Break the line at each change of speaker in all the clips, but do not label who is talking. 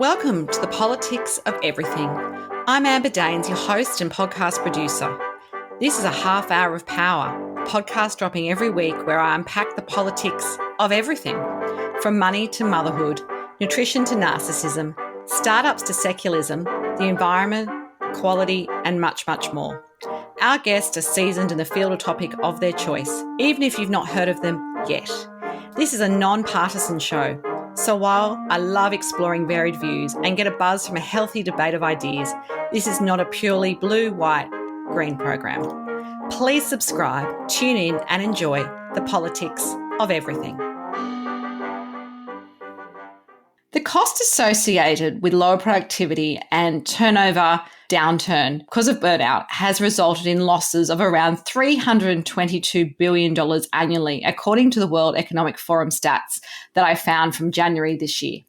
Welcome to the Politics of Everything. I'm Amber Daines, your host and podcast producer. This is a half hour of power, a podcast dropping every week where I unpack the politics of everything, from money to motherhood, nutrition to narcissism, startups to secularism, the environment, quality, and much, much more. Our guests are seasoned in the field or topic of their choice, even if you've not heard of them yet. This is a non-partisan show. So while I love exploring varied views and get a buzz from a healthy debate of ideas, this is not a purely blue, white, green program. Please subscribe, tune in and enjoy the politics of everything. The cost associated with lower productivity and turnover downturn because of burnout has resulted in losses of around $322 billion annually, according to the World Economic Forum stats that I found from January this year.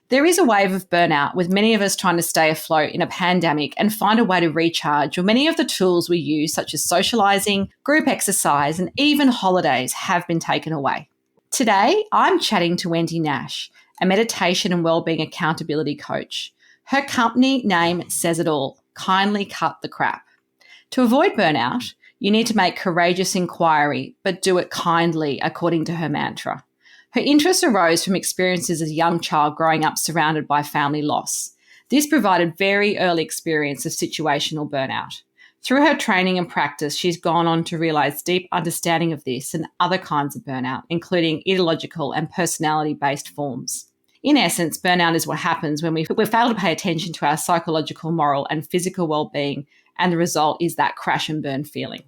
There is a wave of burnout, with many of us trying to stay afloat in a pandemic and find a way to recharge, or many of the tools we use, such as socializing, group exercise, and even holidays, have been taken away. Today, I'm chatting to Wendy Nash, a meditation and wellbeing accountability coach. Her company name says it all: kindly cut the crap. To avoid burnout, you need to make courageous inquiry, but do it kindly, according to her mantra. Her interest arose from experiences as a young child growing up surrounded by family loss. This provided very early experience of situational burnout. Through her training and practice, she's gone on to realize deep understanding of this and other kinds of burnout, including ideological and personality-based forms. In essence, burnout is what happens when we fail to pay attention to our psychological, moral, and physical well-being, and the result is that crash and burn feeling.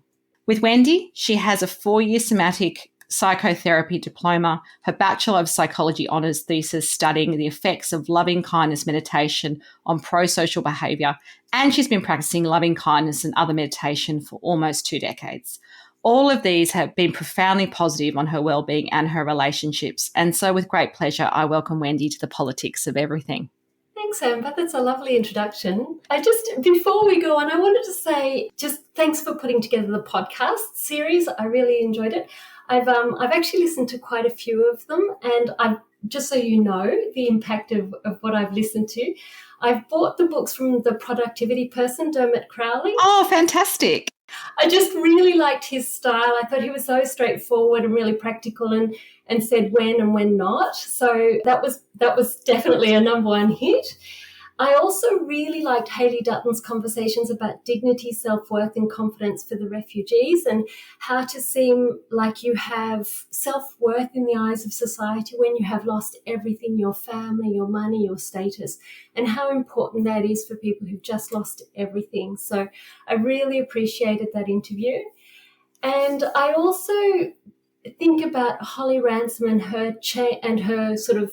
With Wendy, she has a 4-year somatic psychotherapy diploma, her Bachelor of Psychology honours thesis studying the effects of loving kindness meditation on pro-social behaviour, and she's been practicing loving kindness and other meditation for almost 2 decades. All of these have been profoundly positive on her well-being and her relationships. And so with great pleasure, I welcome Wendy to the Politics of Everything.
Thanks, Amber. That's a lovely introduction. Before we go on, I wanted to say just thanks for putting together the podcast series. I really enjoyed it. I've actually listened to quite a few of them, and I've, just so you know, the impact of what I've listened to, I've bought the books from the productivity person, Dermot Crowley.
Oh, fantastic.
I just really liked his style. I thought he was so straightforward and really practical and said when and when not. So that was definitely a number one hit. I also really liked Hayley Dutton's conversations about dignity, self-worth and confidence for the refugees, and how to seem like you have self-worth in the eyes of society when you have lost everything, your family, your money, your status, and how important that is for people who've just lost everything. So I really appreciated that interview. And I also think about Holly Ransom and her sort of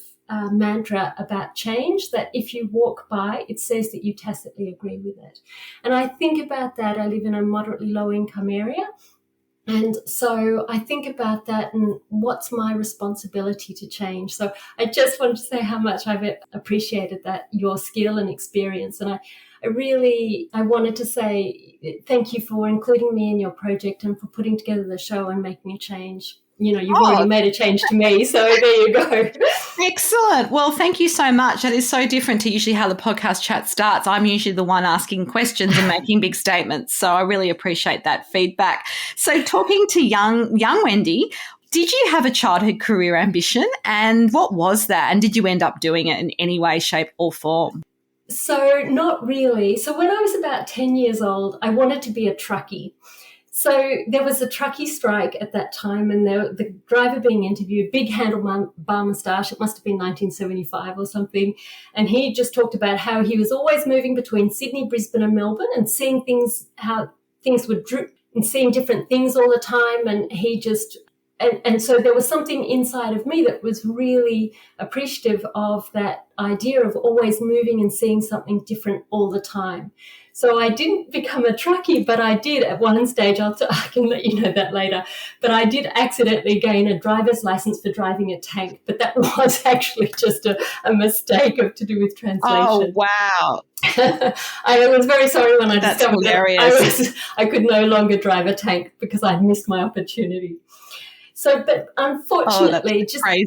mantra about change, that if you walk by, it says that you tacitly agree with it. And I think about that. I live in a moderately low income area. And so I think about that and what's my responsibility to change. So I just wanted to say how much I've appreciated that, your skill and experience. And I wanted to say thank you for including me in your project and for putting together the show and making a change. You know, you've already made a change to me, so there you go.
Excellent. Well, thank you so much. That is so different to usually how the podcast chat starts. I'm usually the one asking questions and making big statements, so I really appreciate that feedback. So talking to young Wendy, did you have a childhood career ambition, and what was that, and did you end up doing it in any way, shape or form?
So not really. So when I was about 10 years old, I wanted to be a truckie. So there was a truckie strike at that time, and the driver being interviewed, big handlebar moustache, it must have been 1975 or something, and he just talked about how he was always moving between Sydney, Brisbane and Melbourne and seeing things, how things would drip and seeing different things all the time, and he just... And so there was something inside of me that was really appreciative of that idea of always moving and seeing something different all the time. So I didn't become a truckie, but I did at one stage. I can let you know that later. But I did accidentally gain a driver's license for driving a tank. But that was actually just a mistake to do with translation.
Oh, wow.
I was very sorry when I discovered
hilarious.
that I could no longer drive a tank because I'd missed my opportunity. So, but
Oh, that's
unfortunately, just
crazy.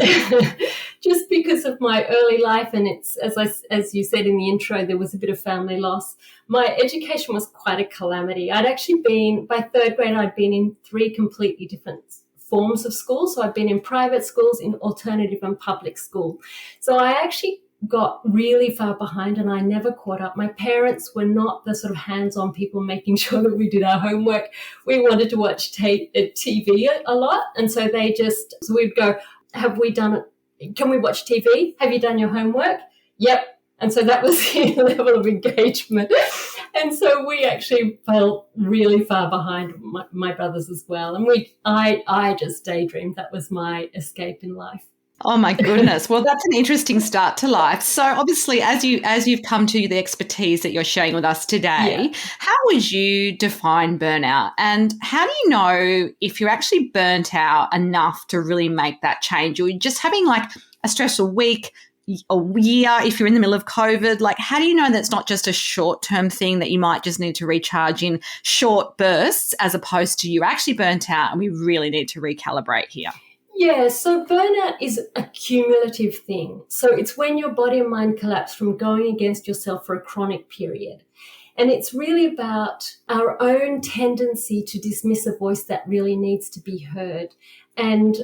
just because of my early life, and it's as you said in the intro, there was a bit of family loss. My education was quite a calamity. I'd actually been by third grade, I'd been in three completely different forms of school. So I've been in private schools, in alternative and public school. So I actually got really far behind and I never caught up. My parents were not the sort of hands-on people making sure that we did our homework. We wanted to watch TV a lot. And so so we'd go, have we done it? Can we watch TV? Have you done your homework? Yep. And so that was the level of engagement. And so we actually fell really far behind my brothers as well. And I just daydreamed. That was my escape in life.
Oh my goodness. Well, that's an interesting start to life. So obviously as you've come to the expertise that you're sharing with us today, how would you define burnout? And how do you know if you're actually burnt out enough to really make that change? Or you're just having like a stressful week, a year, if you're in the middle of COVID? Like, how do you know that's not just a short-term thing that you might just need to recharge in short bursts, as opposed to you're actually burnt out and we really need to recalibrate here?
Yeah, so burnout is a cumulative thing. So it's when your body and mind collapse from going against yourself for a chronic period. And it's really about our own tendency to dismiss a voice that really needs to be heard. And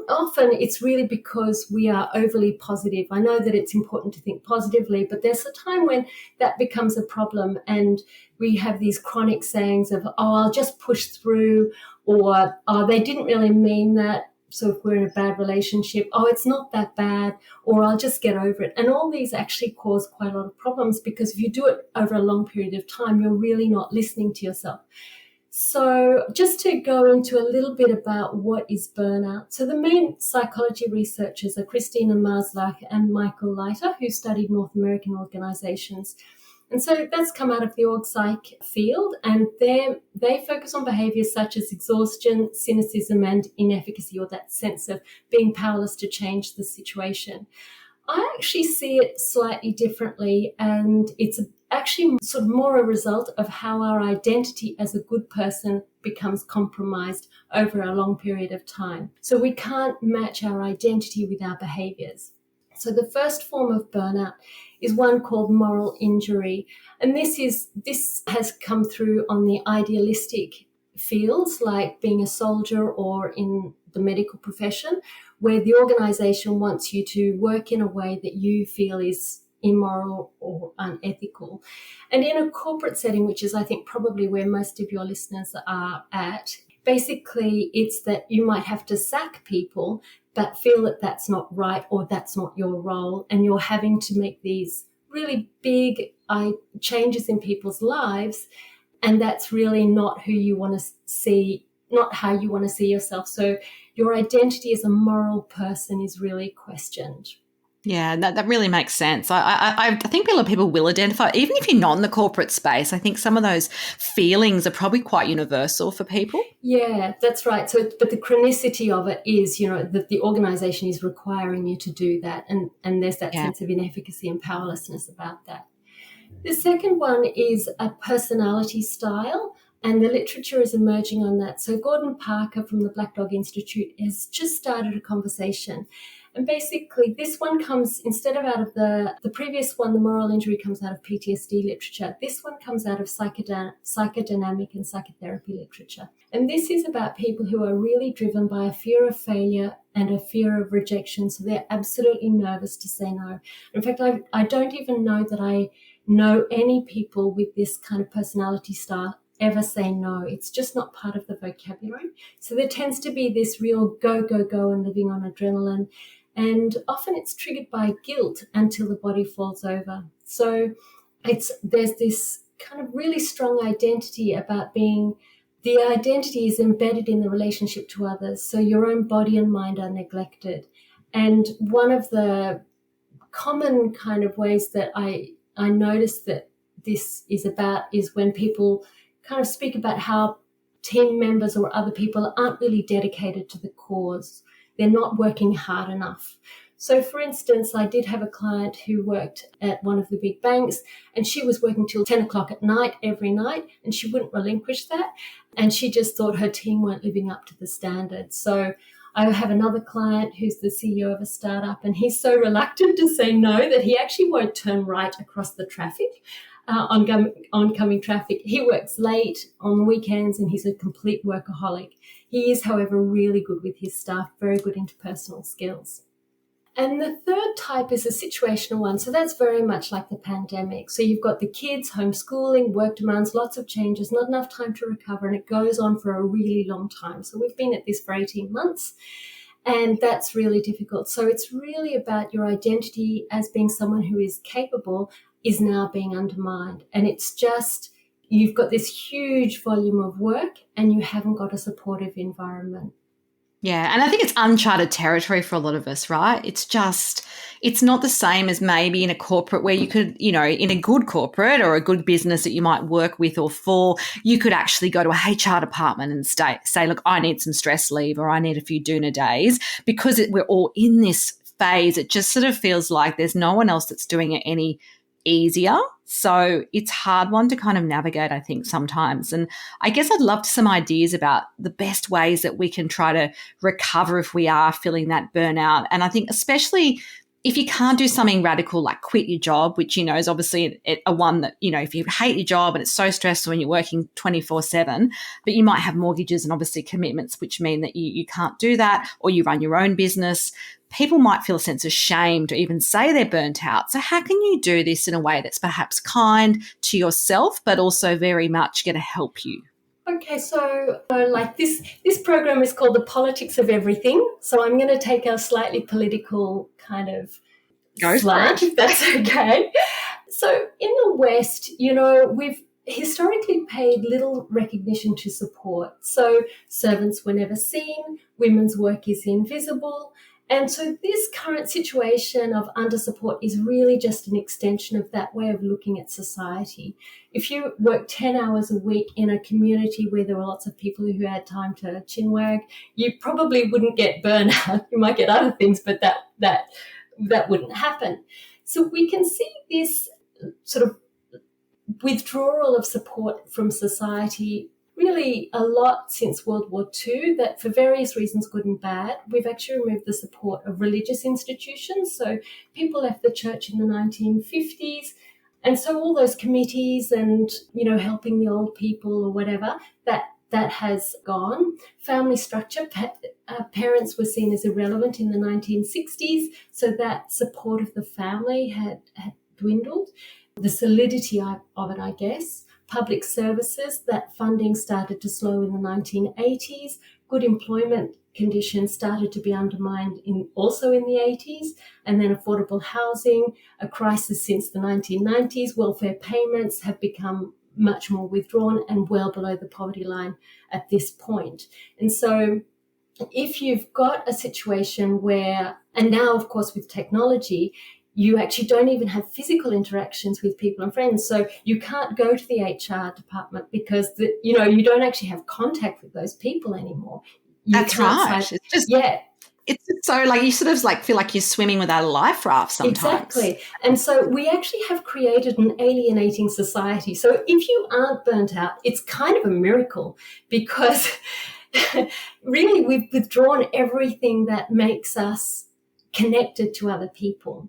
often it's really because we are overly positive. I know that it's important to think positively, but there's a time when that becomes a problem and we have these chronic sayings of, oh, I'll just push through, or, oh, they didn't really mean that. So if we're in a bad relationship, oh, it's not that bad, or I'll just get over it. And all these actually cause quite a lot of problems because if you do it over a long period of time, you're really not listening to yourself. So just to go into a little bit about what is burnout. So the main psychology researchers are Christina Maslach and Michael Leiter, who studied North American organizations. And so that's come out of the org psych field, and they focus on behaviors such as exhaustion, cynicism, and inefficacy, or that sense of being powerless to change the situation. I actually see it slightly differently, and it's actually sort of more a result of how our identity as a good person becomes compromised over a long period of time. So we can't match our identity with our behaviors. So the first form of burnout is one called moral injury. And this has come through on the idealistic fields like being a soldier or in the medical profession, where the organization wants you to work in a way that you feel is immoral or unethical. And in a corporate setting, which is I think probably where most of your listeners are at, basically it's that you might have to sack people but feel that that's not right or that's not your role, and you're having to make these really big changes in people's lives, and that's really not who you want to see, not how you want to see yourself. So your identity as a moral person is really questioned.
Yeah, that really makes sense. I think a lot of people will identify, even if you're not in the corporate space. I think some of those feelings are probably quite universal for people.
Yeah, that's right. So, but the chronicity of it is, that the organisation is requiring you to do that, and there's that sense of inefficacy and powerlessness about that. The second one is a personality style, and the literature is emerging on that. So Gordon Parker from the Black Dog Institute has just started a conversation. And basically, this one comes, instead of out of the previous one, the moral injury comes out of PTSD literature. This one comes out of psychodynamic and psychotherapy literature. And this is about people who are really driven by a fear of failure and a fear of rejection. So they're absolutely nervous to say no. In fact, I don't even know that I know any people with this kind of personality style ever say no. It's just not part of the vocabulary. So there tends to be this real go, go, go and living on adrenaline. And often it's triggered by guilt until the body falls over. So there's this kind of really strong identity about the identity is embedded in the relationship to others. So your own body and mind are neglected. And one of the common kind of ways that I notice that this is about is when people kind of speak about how team members or other people aren't really dedicated to the cause. They're not working hard enough. So, for instance, I did have a client who worked at one of the big banks, and she was working till 10 o'clock at night every night, and she wouldn't relinquish that. And she just thought her team weren't living up to the standards. So I have another client who's the CEO of a startup, and he's so reluctant to say no that he actually won't turn right across the traffic, oncoming traffic. He works late on weekends and he's a complete workaholic. He is, however, really good with his staff, very good interpersonal skills. And the third type is a situational one. So that's very much like the pandemic. So you've got the kids, homeschooling, work demands, lots of changes, not enough time to recover, and it goes on for a really long time. So we've been at this for 18 months, and that's really difficult. So it's really about your identity as being someone who is capable is now being undermined. And it's just, you've got this huge volume of work and you haven't got a supportive environment.
Yeah, and I think it's uncharted territory for a lot of us, right? It's not the same as maybe in a corporate where you could, in a good corporate or a good business that you might work with or for, you could actually go to a HR department and say, look, I need some stress leave or I need a few doona days, because we're all in this phase. It just sort of feels like there's no one else that's doing it any easier. So it's a hard one to kind of navigate, I think, sometimes. And I guess I'd love some ideas about the best ways that we can try to recover if we are feeling that burnout. And I think especially if you can't do something radical like quit your job, which, is obviously a one that, if you hate your job and it's so stressful when you're working 24/7, but you might have mortgages and obviously commitments, which mean that you can't do that, or you run your own business. People might feel a sense of shame to even say they're burnt out. So how can you do this in a way that's perhaps kind to yourself, but also very much going to help you?
Okay, so like this program is called The Politics of Everything. So I'm going to take a slightly political kind of slant, if that's okay. So in the West, we've historically paid little recognition to support. So servants were never seen, women's work is invisible. And so this current situation of under support is really just an extension of that way of looking at society. If you work 10 hours a week in a community where there were lots of people who had time to chin wag, you probably wouldn't get burnout. You might get other things, but that wouldn't happen. So we can see this sort of withdrawal of support from society really a lot since World War II, that for various reasons, good and bad, we've actually removed the support of religious institutions. So people left the church in the 1950s. And so all those committees and, helping the old people or whatever, that has gone. Family structure, parents were seen as irrelevant in the 1960s. So that support of the family had dwindled. The solidity of it, I guess. Public services, that funding started to slow in the 1980s. Good employment conditions started to be undermined also in the 80s. And then affordable housing, a crisis since the 1990s. Welfare payments have become much more withdrawn and well below the poverty line at this point. And so if you've got a situation where, and now, of course, with technology, you actually don't even have physical interactions with people and friends. So you can't go to the HR department because, you don't actually have contact with those people anymore.
That's right. It's so you sort of feel like you're swimming without a life raft sometimes.
Exactly. And so we actually have created an alienating society. So if you aren't burnt out, it's kind of a miracle because really we've withdrawn everything that makes us connected to other people.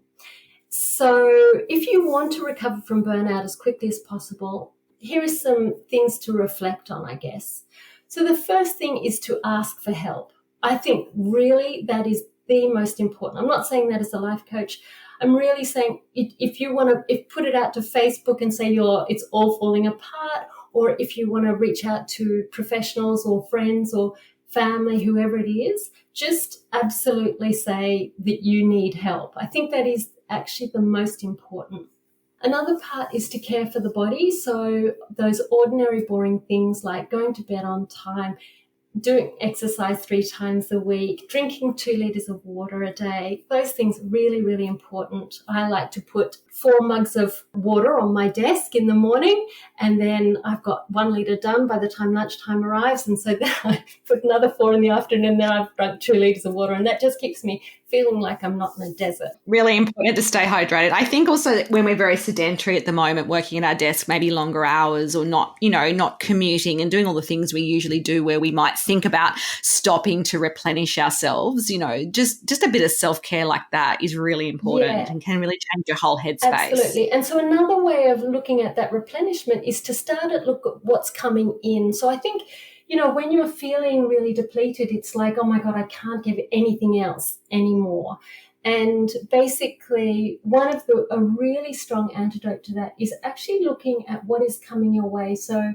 So if you want to recover from burnout as quickly as possible, here are some things to reflect on, I guess. So the first thing is to ask for help. I think really that is the most important. I'm not saying that as a life coach. I'm really saying if you want to put it out to Facebook and say it's all falling apart, or if you want to reach out to professionals or friends or family, whoever it is, just absolutely say that you need help. I think that is actually the most important. Another part is to care for the body. So those ordinary boring things like going to bed on time, doing exercise 3 times a week, drinking 2 liters of water a day, those things are really, really important. I like to put 4 mugs of water on my desk in the morning, and then I've got 1 liter done by the time lunchtime arrives. And so then I put another 4 in the afternoon, and then I've drunk 2 liters of water, and that just keeps me feeling like I'm not in a desert.
Really important to stay hydrated. I think also when we're very sedentary at the moment, working at our desk, maybe longer hours or not, not commuting and doing all the things we usually do where we might think about stopping to replenish ourselves, just a bit of self-care like that is really important and can really change your whole headspace.
Absolutely. And so another way of looking at that replenishment is to start at look at what's coming in. So I think, when you're feeling really depleted, it's like, oh my God, I can't give anything else anymore. And basically, a really strong antidote to that is actually looking at what is coming your way. So,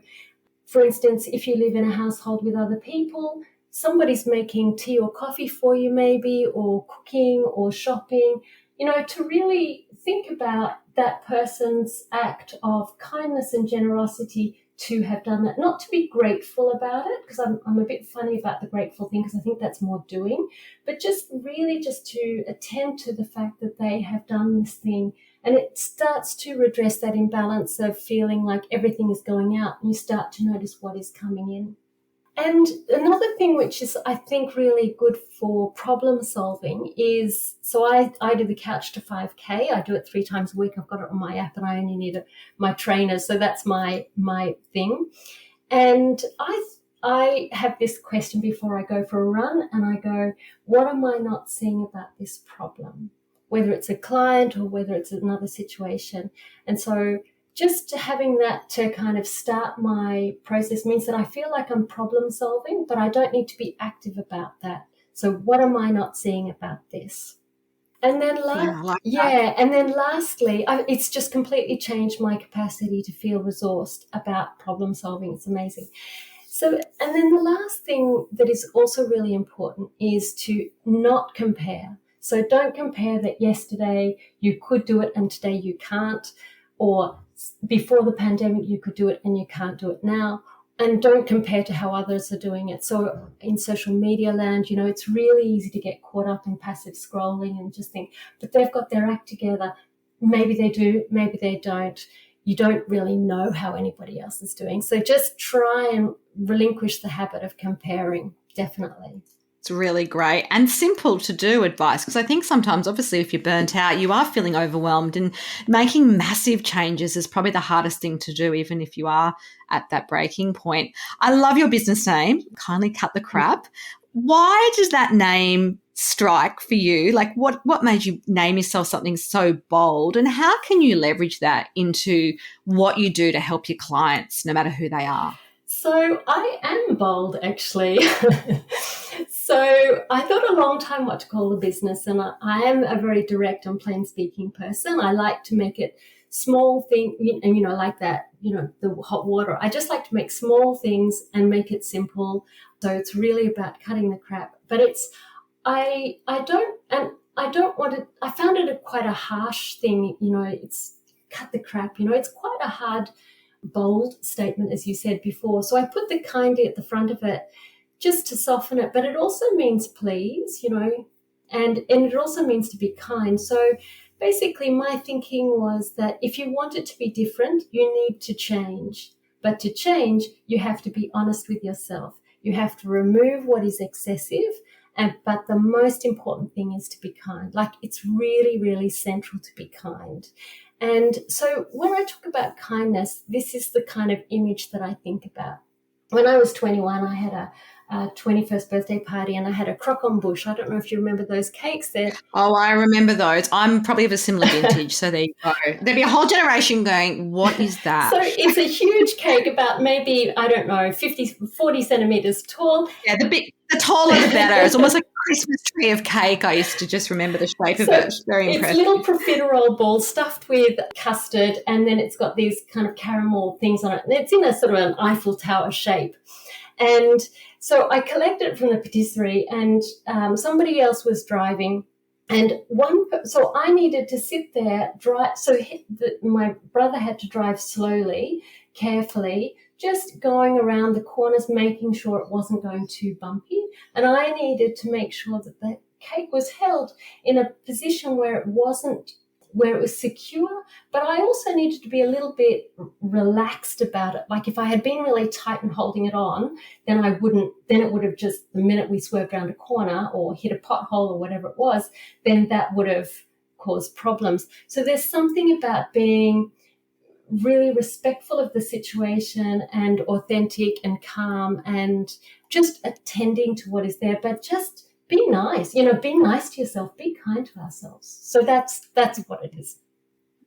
for instance, if you live in a household with other people, somebody's making tea or coffee for you maybe, or cooking or shopping, to really think about that person's act of kindness and generosity to have done that, not to be grateful about it, because I'm a bit funny about the grateful thing, because I think that's more doing, but just to attend to the fact that they have done this thing. And it starts to redress that imbalance of feeling like everything is going out, and you start to notice what is coming in. And another thing which is, I think, really good for problem solving is, so I do the Couch to 5K. I do it 3 times a week. I've got it on my app and I only need my trainer. So that's my thing. And I have this question before I go for a run, and I go, what am I not seeing about this problem? Whether it's a client or whether it's another situation. And so just having that to kind of start my process means that I feel like I'm problem solving, but I don't need to be active about that. So what am I not seeing about this? And then, lastly, it's just completely changed my capacity to feel resourced about problem solving. It's amazing. So, and then the last thing that is also really important is to not compare. So don't compare that yesterday you could do it and today you can't, or before the pandemic you could do it and you can't do it now. And don't compare to how others are doing it. So in social media land, it's really easy to get caught up in passive scrolling and just think, but they've got their act together. Maybe they do, maybe they don't. You don't really know how anybody else is doing. So just try and relinquish the habit of comparing, definitely.
It's really great and simple to do advice, because I think sometimes, obviously, if you're burnt out, you are feeling overwhelmed, and making massive changes is probably the hardest thing to do, even if you are at that breaking point. I love your business name, Kindly Cut the Crap. Why does that name strike for you? Like what made you name yourself something so bold, and how can you leverage that into what you do to help your clients, no matter who they are?
So I am bold, actually. So I thought a long time what to call the business, and I am a very direct and plain speaking person. I like to make it small thing, like that, the hot water. I just like to make small things and make it simple. So it's really about cutting the crap. But I don't want it. I found it quite a harsh thing. It's cut the crap. It's quite a hard, bold statement, as you said before. So I put the kindly at the front of it just to soften it. But it also means please, and it also means to be kind. So basically my thinking was that if you want it to be different, you need to change. But to change, you have to be honest with yourself. You have to remove what is excessive. But the most important thing is to be kind. Like, it's really, really central to be kind. And so when I talk about kindness, this is the kind of image that I think about. When I was 21, I had a 21st birthday party, and I had a croque bush. I don't know if you remember those cakes there.
Oh, I remember those. I'm probably of a similar vintage, so there you go. There'd be a whole generation going, what is that?
So it's a huge cake, about maybe, 40 centimetres tall.
Yeah, the taller the better. It's almost like a Christmas tree of cake. I used to just remember the shape of it. Very impressive.
It's little profiterole balls stuffed with custard, and then it's got these kind of caramel things on it. And it's in a sort of an Eiffel Tower shape. And so I collected it from the patisserie, and somebody else was driving, and so I needed to sit there, drive. So my brother had to drive slowly, carefully, just going around the corners, making sure it wasn't going too bumpy. And I needed to make sure that the cake was held in a position where it wasn't where it was secure, but I also needed to be a little bit relaxed about it. Like if I had been really tight and holding it on, then it would have just, the minute we swerved around a corner or hit a pothole or whatever it was, then that would have caused problems. So there's something about being really respectful of the situation and authentic and calm and just attending to what is there, but just be nice, be nice to yourself, be kind to ourselves. So that's what it is.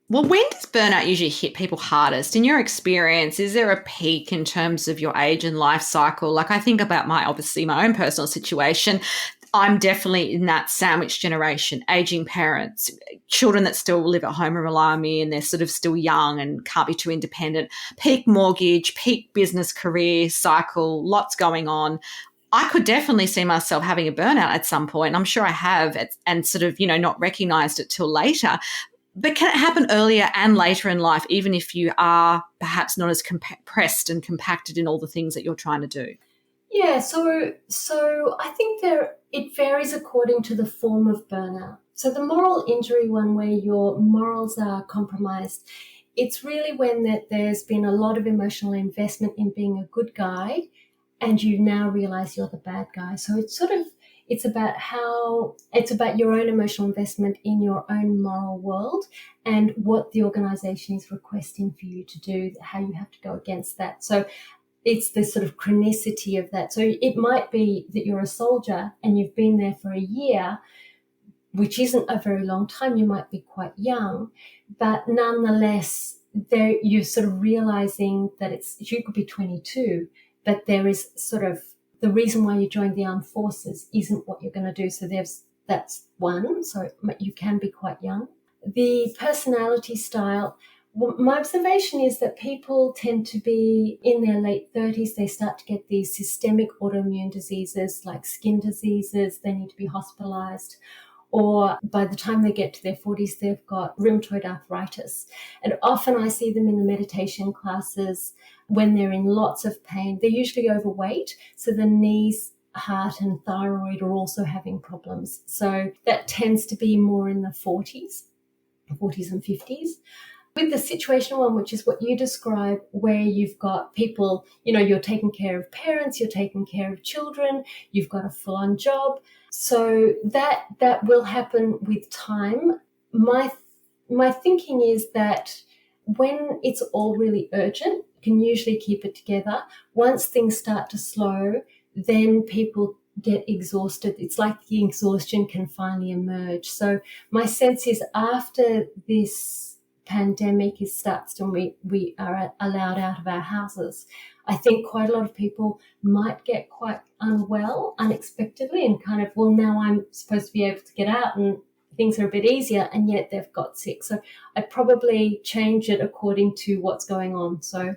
Well, when does burnout usually hit people hardest? In your experience, is there a peak in terms of your age and life cycle? Like I think about my own personal situation. I'm definitely in that sandwich generation, aging parents, children that still live at home and rely on me and they're sort of still young and can't be too independent, peak mortgage, peak business career cycle, lots going on. I could definitely see myself having a burnout at some point. I'm sure I have and sort of, not recognized it till later. But can it happen earlier and later in life, even if you are perhaps not as compressed and compacted in all the things that you're trying to do?
Yeah, so I think it varies according to the form of burnout. So the moral injury one, where your morals are compromised, it's really when there's been a lot of emotional investment in being a good guy and you now realize you're the bad guy. So it's about your own emotional investment in your own moral world and what the organization is requesting for you to do, how you have to go against that. So it's the sort of chronicity of that. So it might be that you're a soldier and you've been there for a year, which isn't a very long time. You might be quite young, but nonetheless, you're sort of realizing that you could be 22, but there is sort of the reason why you joined the armed forces isn't what you're going to do. So that's one. So you can be quite young. The personality style. My observation is that people tend to be in their late 30s. They start to get these systemic autoimmune diseases like skin diseases. They need to be hospitalized. Or by the time they get to their 40s, they've got rheumatoid arthritis. And often I see them in the meditation classes when they're in lots of pain. They're usually overweight. So the knees, heart and thyroid are also having problems. So that tends to be more in the 40s and 50s. With the situational one, which is what you describe, where you've got people, you're taking care of parents, you're taking care of children, you've got a full-on job. So that will happen with time. My thinking is that when it's all really urgent, you can usually keep it together. Once things start to slow, then people get exhausted. It's like the exhaustion can finally emerge. So my sense is after this pandemic starts and we are allowed out of our houses, I think quite a lot of people might get quite unwell unexpectedly and kind of, well, now I'm supposed to be able to get out and things are a bit easier, and yet they've got sick. So I'd probably change it according to what's going on. So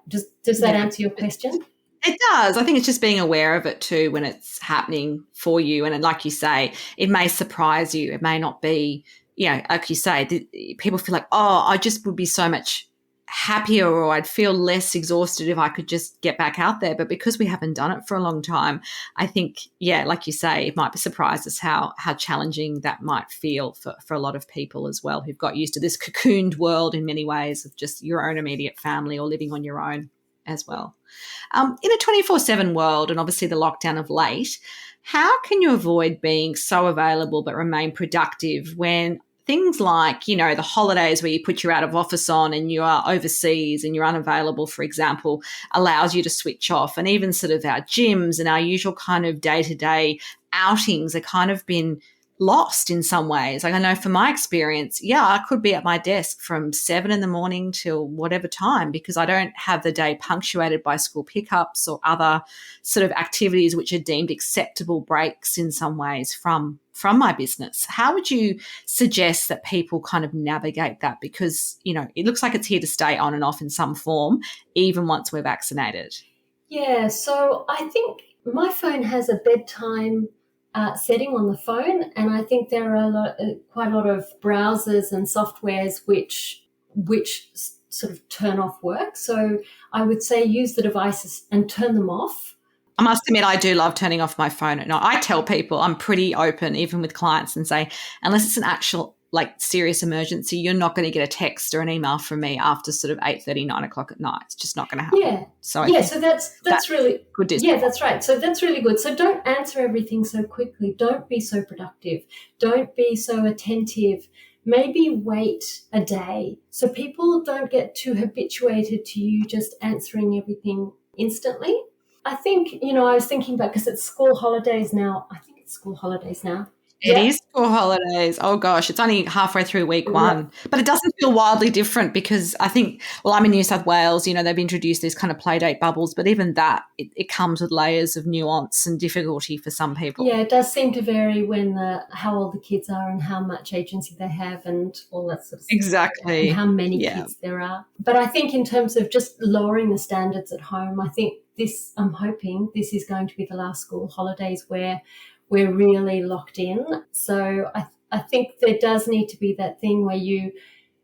does that answer your question?
It does. I think it's just being aware of it too when it's happening for you. And like you say, it may surprise you. It may not be, like you say, people feel like, oh, I just would be so much happier or I'd feel less exhausted if I could just get back out there. But because we haven't done it for a long time, I think, like you say, it might be surprised us how challenging that might feel for a lot of people as well who've got used to this cocooned world in many ways of just your own immediate family or living on your own as well. In a 24/7 world and obviously the lockdown of late, how can you avoid being so available but remain productive when things like, the holidays where you put your out of office on and you are overseas and you're unavailable, for example, allows you to switch off, and even sort of our gyms and our usual kind of day-to-day outings are kind of been lost in some ways. Like I know from my experience, I could be at my desk from 7 a.m. till whatever time because I don't have the day punctuated by school pickups or other sort of activities which are deemed acceptable breaks in some ways from my business. How would you suggest that people kind of navigate that? Because, it looks like it's here to stay on and off in some form, even once we're vaccinated.
Yeah, so I think my phone has a bedtime setting on the phone, and I think there are quite a lot of browsers and softwares which sort of turn off work. So I would say use the devices and turn them off.
I must admit, I do love turning off my phone at night. I tell people I'm pretty open, even with clients, and say, unless it's an actual like serious emergency, you're not going to get a text or an email from me after sort of 8:30, 9 o'clock at night. It's just not going to happen.
Yeah.
So I
Yeah,
think
so that's really
good
yeah,
discipline.
that's right. So that's really good. So don't answer everything so quickly. Don't be so productive. Don't be so attentive. Maybe wait a day so people don't get too habituated to you just answering everything instantly. I think, I was thinking about, because it's school holidays now. I think it's school holidays now.
It
Yeah.
is school holidays. Oh gosh, it's only halfway through week
Right.
one. But it doesn't feel wildly different because I think, well, I'm in New South Wales, they've introduced these kind of play date bubbles, but even that, it comes with layers of nuance and difficulty for some people.
Yeah, it does seem to vary when how old the kids are and how much agency they have and all that sort of stuff.
Exactly.
And how many
Yeah.
kids there are. But I think in terms of just lowering the standards at home, I think I'm hoping this is going to be the last school holidays where we're really locked in. So I think there does need to be that thing where you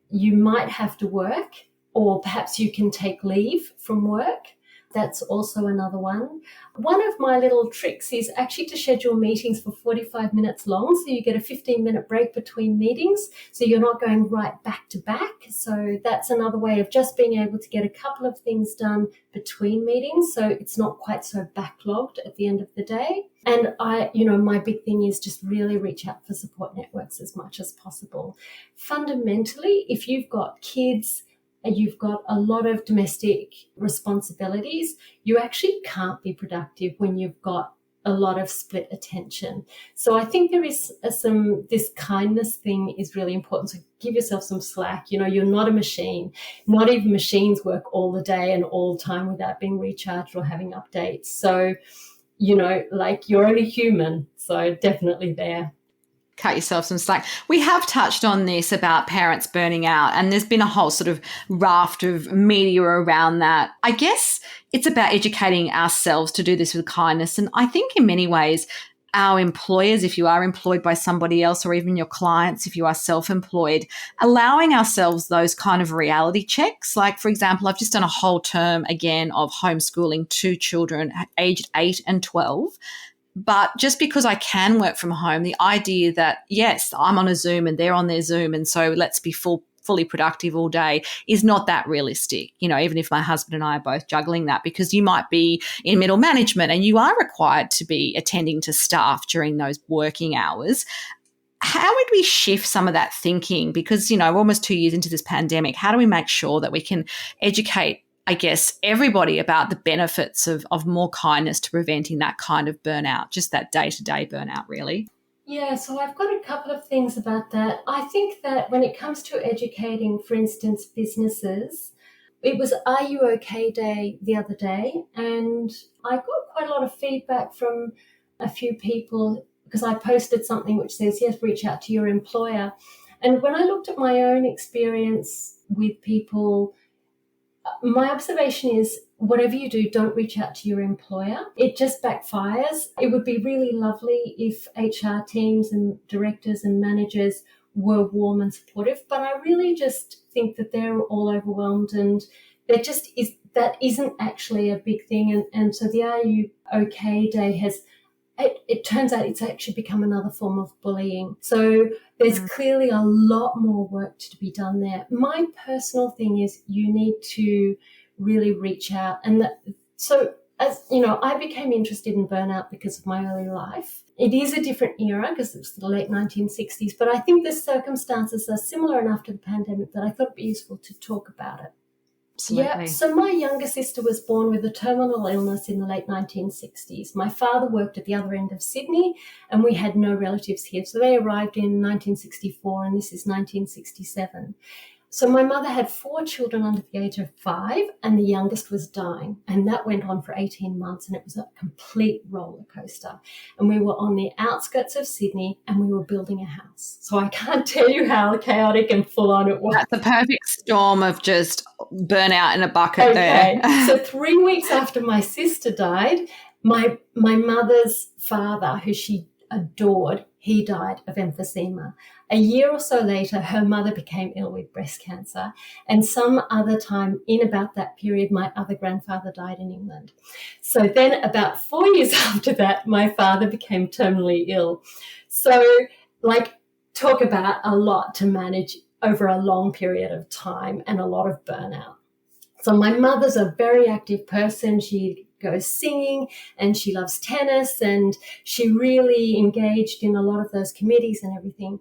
might have to work, or perhaps you can take leave from work. That's also another one. One of my little tricks is actually to schedule meetings for 45 minutes long, so you get a 15-minute break between meetings, so you're not going right back to back. So that's another way of just being able to get a couple of things done between meetings, so it's not quite so backlogged at the end of the day. And my big thing is just really reach out for support networks as much as possible. Fundamentally, if you've got kids and you've got a lot of domestic responsibilities, you actually can't be productive when you've got a lot of split attention. So I think there is this kindness thing is really important. So give yourself some slack. You're not a machine. Not even machines work all the day and all the time without being recharged or having updates. So, you're only human. So definitely there.
Cut yourself some slack. We have touched on this about parents burning out, and there's been a whole sort of raft of media around that. I guess it's about educating ourselves to do this with kindness. And I think in many ways, our employers, if you are employed by somebody else, or even your clients, if you are self-employed, allowing ourselves those kind of reality checks. Like, for example, I've just done a whole term again of homeschooling 2 children aged 8 and 12. But just because I can work from home, the idea that, yes, I'm on a Zoom and they're on their Zoom, and so let's be fully productive all day is not that realistic, even if my husband and I are both juggling that, because you might be in middle management and you are required to be attending to staff during those working hours. How would we shift some of that thinking? Because, we're almost 2 years into this pandemic. How do we make sure that we can educate, I guess, everybody about the benefits of more kindness to preventing that kind of burnout, just that day-to-day burnout, really?
Yeah, so I've got a couple of things about that. I think that when it comes to educating, for instance, businesses, it was Are You OK Day the other day, and I got quite a lot of feedback from a few people because I posted something which says, yes, reach out to your employer. And when I looked at my own experience with people, my observation is whatever you do, don't reach out to your employer. It just backfires. It would be really lovely if HR teams and directors and managers were warm and supportive, but I really just think that they're all overwhelmed, and that isn't actually a big thing. And so the Are You OK Day it turns out it's actually become another form of bullying. So there's clearly a lot more work to be done there. My personal thing is you need to really reach out. So as you know, I became interested in burnout because of my early life. It is a different era because it's the late 1960s, but I think the circumstances are similar enough to the pandemic that I thought it'd be useful to talk about it.
Absolutely.
Yeah, so my younger sister was born with a terminal illness in the late 1960s. My father worked at the other end of Sydney, and we had no relatives here. So they arrived in 1964, and this is 1967. So my mother had 4 children under the age of 5, and the youngest was dying. And that went on for 18 months, and it was a complete roller coaster. And we were on the outskirts of Sydney, and we were building a house. So I can't tell you how chaotic and full on it was.
That's the perfect storm of just burnout in a bucket there.
So 3 weeks after my sister died, my mother's father, who she adored, he died of emphysema. A year or so later, her mother became ill with breast cancer. And some other time in about that period, my other grandfather died in England. So then about 4 years after that, my father became terminally ill. So talk about a lot to manage over a long period of time and a lot of burnout. So my mother's a very active person. She goes singing and she loves tennis, and she really engaged in a lot of those committees and everything.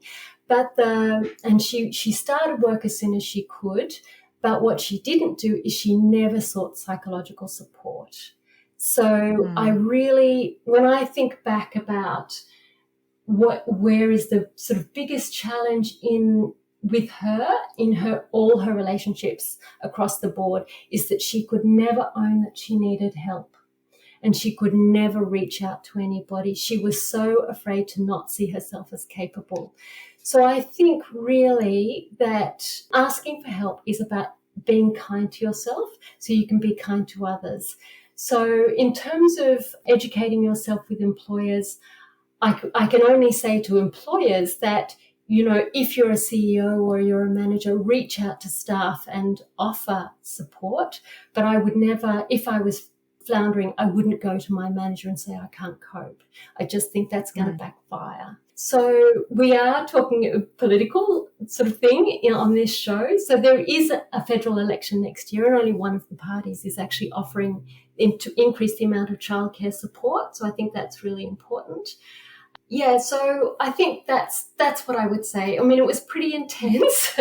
And she started work as soon as she could, but what she didn't do is she never sought psychological support. So I really, when I think back about where is the sort of biggest challenge with her in all her relationships across the board, is that she could never own that she needed help, and she could never reach out to anybody. She was so afraid to not see herself as capable. So I think really that asking for help is about being kind to yourself so you can be kind to others. So in terms of educating yourself with employers, I can only say to employers that, if you're a CEO or you're a manager, reach out to staff and offer support. But I would never, if I was floundering, I wouldn't go to my manager and say, I can't cope. I just think that's going to backfire. So we are talking a political sort of thing on this show. So there is a federal election next year, and only one of the parties is actually offering to increase the amount of childcare support. So I think that's really important. Yeah, so I think that's what I would say. I mean, it was pretty intense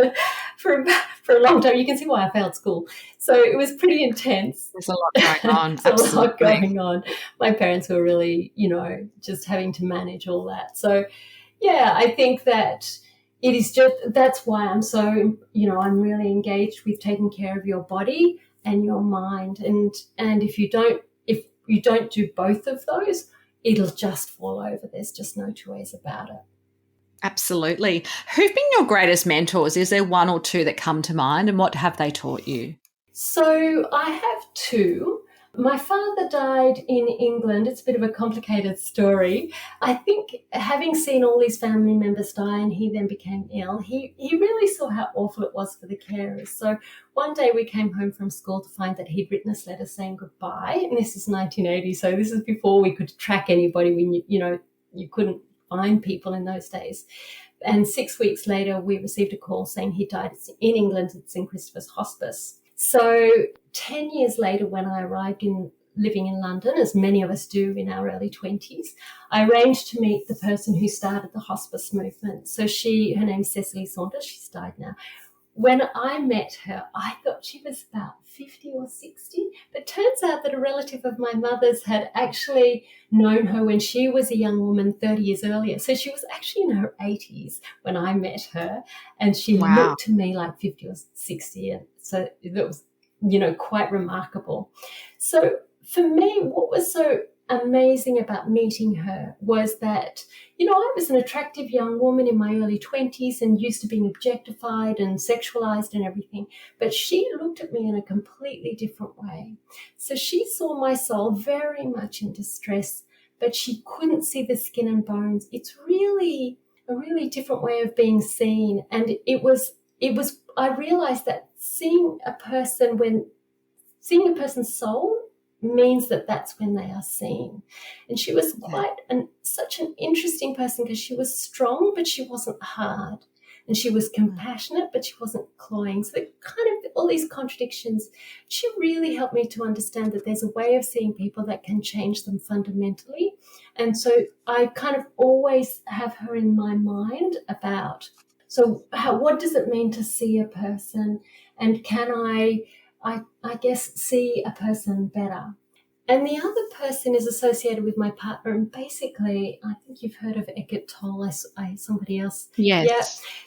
for a long time. You can see why I failed school. So it was pretty intense.
There's a lot going on.
There's a lot going on. My parents were really, just having to manage all that. So, yeah, I think that it is that's why I'm so, I'm really engaged with taking care of your body and your mind. And if you don't do both of those, it'll just fall over. There's just no two ways about it.
Absolutely. Who've been your greatest mentors? Is there one or two that come to mind, and what have they taught you?
So I have two. My father died in England. It's a bit of a complicated story. I think having seen all these family members die and he then became ill, he really saw how awful it was for the carers. So one day we came home from school to find that he'd written us letters saying goodbye. And this is 1980, so this is before we could track anybody. You couldn't find people in those days. And 6 weeks later, we received a call saying he died in England at St. Christopher's Hospice. So 10 years later, when I arrived living in London, as many of us do in our early 20s, I arranged to meet the person who started the hospice movement. So her name's Cecily Saunders. She's died now. When I met her, I thought she was about 50 or 60, but turns out that a relative of my mother's had actually known her when she was a young woman 30 years earlier. So she was actually in her 80s when I met her, and she looked to me like 50 or 60. And so that was, quite remarkable. So for me, what was so amazing about meeting her was that, I was an attractive young woman in my early 20s and used to being objectified and sexualized and everything. But she looked at me in a completely different way. So she saw my soul very much in distress, but she couldn't see the skin and bones. It's really a really different way of being seen. And I realized that seeing a person's soul means that that's when they are seen. And she was such an interesting person, because she was strong, but she wasn't hard. And she was compassionate, but she wasn't cloying. So kind of all these contradictions. She really helped me to understand that there's a way of seeing people that can change them fundamentally. And so I kind of always have her in my mind about, so what does it mean to see a person? And can I guess, see a person better? And the other person is associated with my partner. And basically, I think you've heard of Eckhart Tolle, somebody else.
Yes.
Yeah.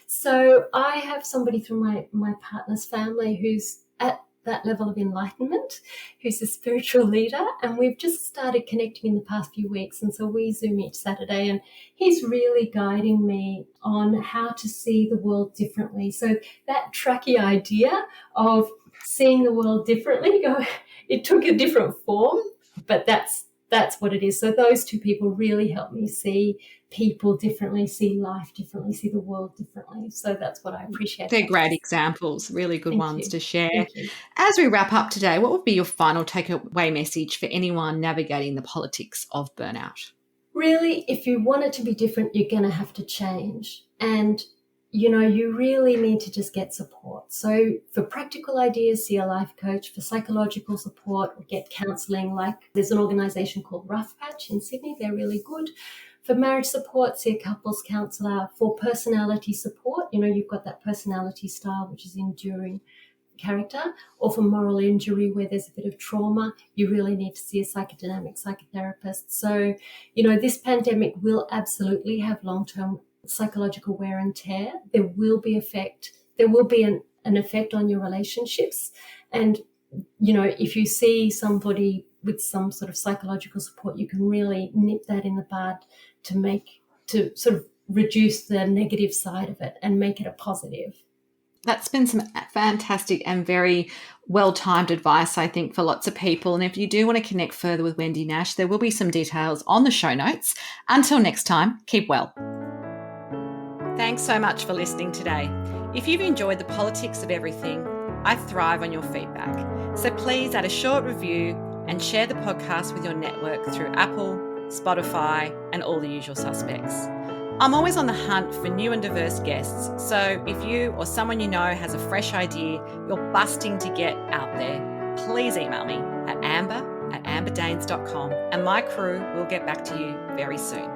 So I have somebody through my partner's family who's at that level of enlightenment, who's a spiritual leader. And we've just started connecting in the past few weeks. And so we Zoom each Saturday, and he's really guiding me on how to see the world differently. So that tracky idea of seeing the world differently, it took a different form, but that's what it is. So those two people really help me see people differently, see life differently, see the world differently. So that's what I appreciate.
They're great examples, really good ones to share.
Thank you.
As we wrap up today, what would be your final takeaway message for anyone navigating the politics of burnout?
Really, if you want it to be different, you're going to have to change. And you really need to just get support. So for practical ideas, see a life coach. For psychological support, get counselling. Like there's an organisation called Rough Patch in Sydney. They're really good. For marriage support, see a couples counsellor. For personality support, you've got that personality style, which is enduring character. Or for moral injury, where there's a bit of trauma, you really need to see a psychodynamic psychotherapist. So, this pandemic will absolutely have long-term psychological wear and tear. There will be an effect on your relationships. And, if you see somebody with some sort of psychological support, you can really nip that in the bud to sort of reduce the negative side of it and make it a positive.
That's been some fantastic and very well-timed advice, I think, for lots of people. And if you do want to connect further with Wendy Nash, there will be some details on the show notes. Until next time, keep well. Thanks so much for listening today. If you've enjoyed the politics of everything, I thrive on your feedback. So please add a short review and share the podcast with your network through Apple, Spotify, and all the usual suspects. I'm always on the hunt for new and diverse guests, so if you or someone you know has a fresh idea you're busting to get out there, please email me at amber@amberdanes.com and my crew will get back to you very soon.